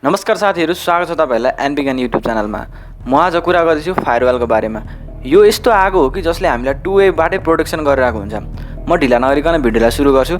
नमस्कार साथीहरु, स्वागत छ तपाईहरुलाई एनबीज्ञान युट्युब च्यानलमा। म आज कुरा गर्दैछु फायरवलको बारेमा। यो यस्तो आगो हो कि जसले हामीलाई टु वे बाटै प्रोटेक्सन गरिरहेको हुन्छ। म ढिला नगरिकन भिडियोलाई सुरु गर्छु।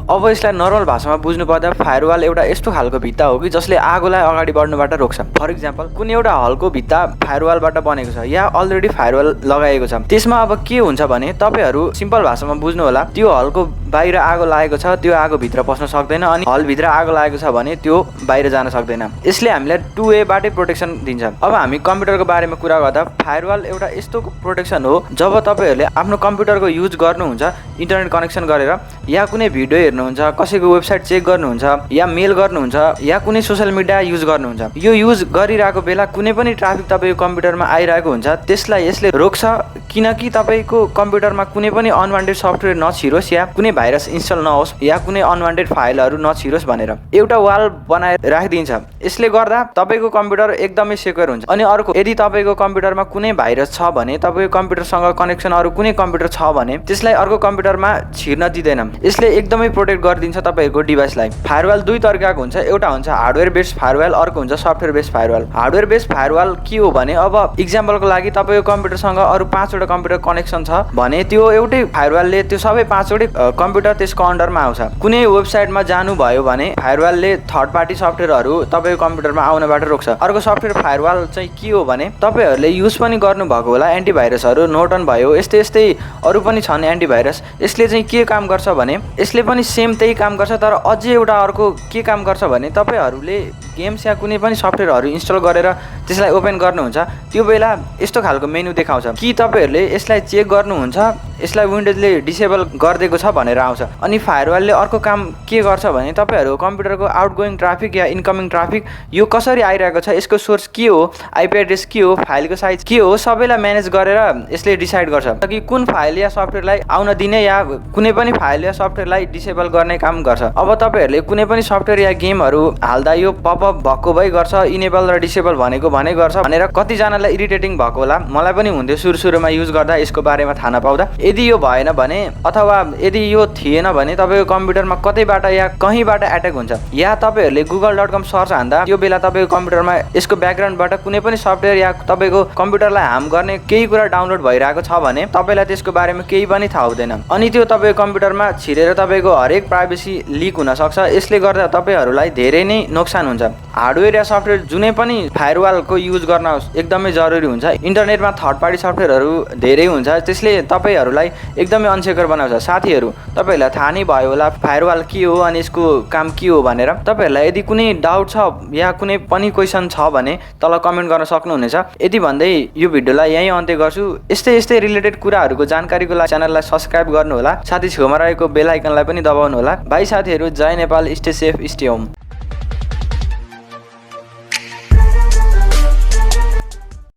अब यसलाई नर्मल भाषामा बुझ्नु पर्दा फायरवल एउटा यस्तो खालको भित्ता हो कि जसले आगोलाई अगाडि बढ्नुबाट रोक्छ। फर एक्जाम्पल, कुनै एउटा हलको भित्ता फायरवलबाट बनेको छ या अलरेडी फायरवल लगाएको छ। त्यसमा अब के हुन्छ भने तपाईहरु सिम्पल भाषामा बुझ्नु होला, त्यो हलको बाहिर आगो लागेको छ, त्यो आगो भित्र पस्न सक्दैन, अनि हल भित्र आगो लागेको छ भने त्यो बाहिर जान सक्दैन। यसले हामीलाई टु वे बाटै प्रोटेक्सन दिन्छ। अब हामी कम्प्युटरको बारेमा कुरा गर्दा फायरवल एउटा यस्तो प्रोटेक्सन हो जब तपाईहरुले आफ्नो कम्प्युटरको युज गर्नुहुन्छ इन्टरनेट कनेक्सन गरेर, या कुनै भिडियो हेर्नुहुन्छ, कसैको वेबसाइट चेक गर्नुहुन्छ, या मेल गर्नुहुन्छ, या कुनै सोशल मिडिया युज गर्नुहुन्छ। यो युज गरिरहेको बेला कुनै पनि ट्राफिक तपाईको कम्प्युटरमा आइरहेको हुन्छ, त्यसलाई यसले रोक्छ, किनकि तपाईको कम्प्युटरमा कुनै पनि अनवान्टेड सफ्टवेयर नछिरोस् या कुनै भाइरस इन्स्टल नहोस् या कुनै अनवान्टेड फाइलहरु नछिरोस् भनेर एउटा वाल बनाएर राखिदिन्छ। यसले गर्दा तपाईको कम्प्युटर एकदमै सेक्युर हुन्छ। अनि अर्को, यदि तपाईको कम्प्युटरमा कुनै भाइरस छ भने तपाईको कम्प्युटरसँग कनेक्सन अरु कुनै कम्प्युटर छ भने त्यसलाई अर्को कम्प्युटरमा छिर्न दिदैन। यसले एकदमै प्रोटेक्ट गरिदिन्छ तपाईको डिभाइसलाई। फायरवल दुई तरिकाको हुन्छ, एउटा हुन्छ हार्डवेयर बेस्ड फायरवल, अर्को हुन्छ सफ्टवेयर बेस्ड फायरवल। हार्डवेयर बेस्ड फायरवल के हो भने, अब एक्जाम्पलको लागि तपाईको कम्प्युटरसँग अरु 5 वटा कम्प्युटर कनेक्सन छ भने त्यो एउटै फायरवलले त्यो सबै 5 वटै कम्प्युटर त्यसको अन्डरमा आउँछ। कुनै वेबसाइटमा जानु भयो भने फायरवलले थर्ड पार्टी सफ्टवेयरहरु तपाईको कम्प्युटरमा आउनबाट रोक्छ। अर्को सफ्टवेयर फायरवल चाहिँ के हो भने, तपाईहरुले युज पनि गर्नु भएको होला एन्टिभाइरसहरु, नोर्टन भयो, यस्तै अरु पनि छन् एन्टिभाइरस। यसले चाहिँ के काम गर्छ भने, यसले पनि सेम त्यही काम गर्छ, तर अझै एउटा अर्को के काम गर्छ भने तपाईहरुले गेम्स या कुनै पनि सफ्टवेयरहरु इन्स्टल गरेर त्यसलाई ओपन गर्नुहुन्छ, त्यो बेला यस्तो खालको मेनु देखाउँछ कि तपाईहरुले यसलाई चेक गर्नुहुन्छ, यसलाई विन्डोजले डिसेबल गरिदिएको छ भनेर आउँछ। अनि फायरवलले अर्को काम के गर्छ भने, तपाईहरुको कम्प्युटरको आउटगोइङ ट्राफिक या इनकमिङ ट्राफिक यो कसरी आइरहेको छ, यसको सोर्स के हो, आइपी एड्रेस के हो, फाइलको साइज के हो, सबैलाई म्यानेज गरेर यसले डिसाइड गर्छ कि कुन फाइल या सफ्टवेयरलाई आउन दिने या कुनै पनि फाइल या सफ्टवेयरलाई डिसेबल गर्ने काम गर्छ। अब तपाईहरुले कुनै पनि सफ्टवेयर या गेमहरु हाल्दा यो पपअप भएको भइ गर्छ, इनेबल र डिसेबल भनेको भने गर्छ भनेर कतिजनालाई इरिटेटिङ भएको होला। मलाई पनि हुन्थ्यो सुरुमा युज गर्दा यसको बारेमा थाहा नपाउँदा। यदि यो भएन भने अथवा यदि यो थिएन भने तपाईको कम्प्युटरमा कतैबाट या कहीँबाट अट्याक हुन्छ, या तपाईहरुले google.com सर्च हान्दा त्यो बेला तपाईको कम्प्युटरमा यसको ब्याकग्राउन्डबाट कुनै पनि सफ्टवेयर या तपाईको कम्प्युटरलाई हार्म गर्ने केही कुरा डाउनलोड भइरहेको छ भने तपाईलाई त्यसको बारेमा केही पनि थाहा हुँदैन, अनि त्यो तपाईको कम्प्युटरमा छिरेर तपाईको हरेक प्राइभेसी लिक हुन सक्छ। यसले गर्दा तपाईहरुलाई धेरै नै नोक्सान हुन्छ। हार्डवेयर या सफ्टवेयर जुनै पनि फायरवलको युज गर्न एकदमै जरुरी हुन्छ। इन्टरनेटमा थर्ड पार्टी सफ्टवेयरहरु धेरै हुन्छ, त्यसले तपाईहरुलाई एकदमै अनसेक्युर बनाउँछ। साथीहरु, तपाईहरुलाई थाहा नै भयो होला फायरवल के हो अनि यसको काम के हो भनेर। तपाईहरुलाई यदि कुनै डाउट छ या कुनै पनि क्वेशन छ भने तल कमेन्ट गर्न सक्नुहुनेछ। यति भन्दै यो भिडियोलाई यही अन्त्य गर्छु। यस्तै रिलेटेड कुराहरुको जानकारीको लागि च्यानललाई सब्स्क्राइब गर्नु होला, साथै छेउमा रहेको बेल आइकनलाई पनि दबाउनु होला। बाइ साथीहरु, जय Nepal, stay safe, stay home.